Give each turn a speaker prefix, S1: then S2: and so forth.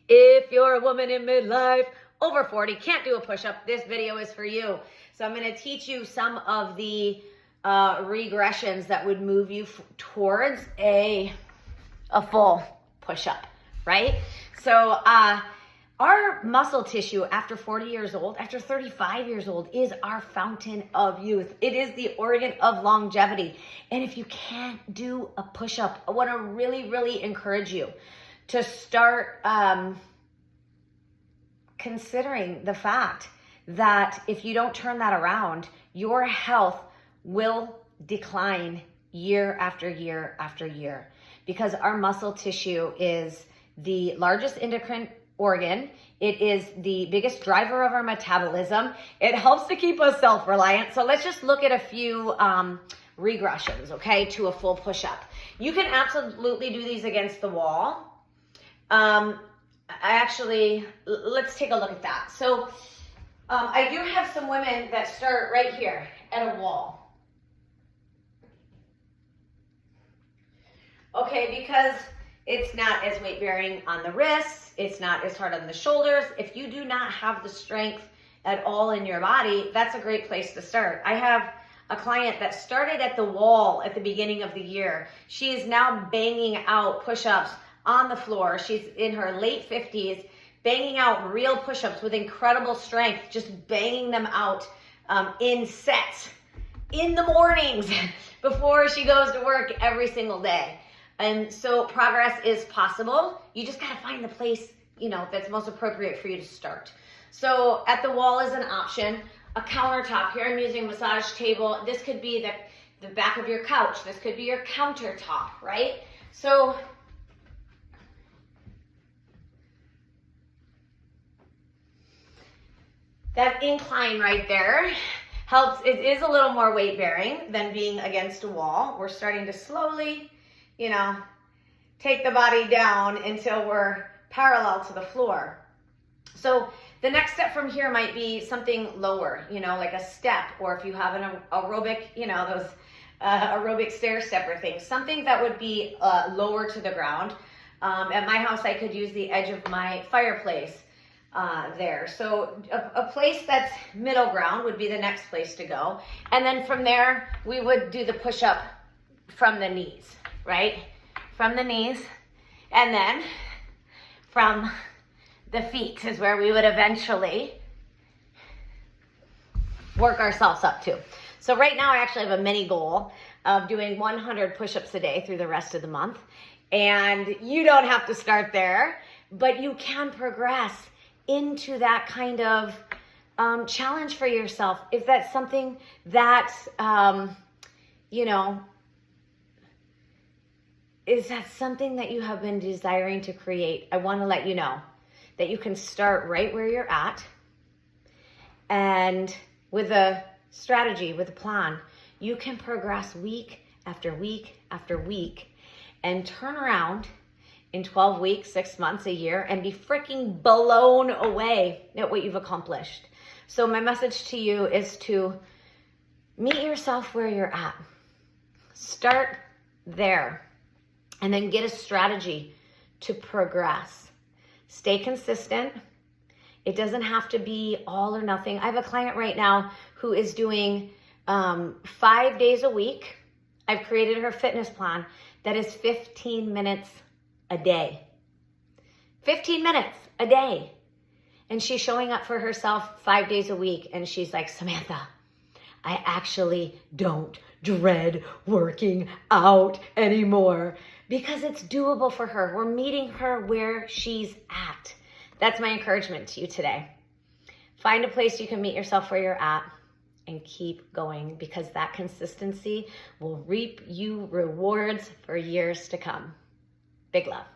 S1: If you're a woman in midlife, over 40, can't do a push-up, this video is for you. So I'm going to teach you some of the regressions that would move you towards a full push-up, right? So our muscle tissue after 40 years old, after 35 years old, is our fountain of youth. It is the organ of longevity. And if you can't do a push-up, I want to really, really encourage you to start considering the fact that if you don't turn that around, your health will decline year after year after year, because our muscle tissue is the largest endocrine organ. It is the biggest driver of our metabolism. It helps to keep us self-reliant. So let's just look at a few regressions, okay, to a full push-up. You can absolutely do these against the wall. Let's take a look at that. So I do have some women that start right here at a wall. Okay, because it's not as weight bearing on the wrists, it's not as hard on the shoulders. If you do not have the strength at all in your body, that's a great place to start. I have a client that started at the wall at the beginning of the year. She is now banging out push-ups on the floor. She's in her late 50s, banging out real push-ups with incredible strength, just banging them out in sets in the mornings before she goes to work every single day. And so progress is possible. You just gotta find the place, that's most appropriate for you to start. So at the wall is an option. A countertop, here I'm using a massage table. This could be the back of your couch. This could be your countertop, right? So that incline right there helps. It is a little more weight bearing than being against a wall. We're starting to slowly, take the body down until we're parallel to the floor. So the next step from here might be something lower, like a step, or if you have an aerobic, those aerobic stair stepper things, something that would be lower to the ground. At my house, I could use the edge of my fireplace there. So a place that's middle ground would be the next place to go. And then from there, we would do the push-up from the knees, right? From the knees, and then from the feet is where we would eventually work ourselves up to. So right now I actually have a mini goal of doing 100 push-ups a day through the rest of the month. And you don't have to start there, but you can progress into that kind of challenge for yourself. If that's something that, is that something that you have been desiring to create, I want to let you know that you can start right where you're at, and with a strategy, with a plan, you can progress week after week after week and turn around in 12 weeks, 6 months, a year, and be freaking blown away at what you've accomplished. So my message to you is to meet yourself where you're at. Start there. And then get a strategy to progress. Stay consistent. It doesn't have to be all or nothing. I have a client right now who is doing 5 days a week. I've created her fitness plan that is 15 minutes a day. 15 minutes a day. And she's showing up for herself 5 days a week. And she's like, Samantha, I actually don't dread working out anymore, because it's doable for her. We're meeting her where she's at. That's my encouragement to you today. Find a place you can meet yourself where you're at and keep going, because that consistency will reap you rewards for years to come. Big love.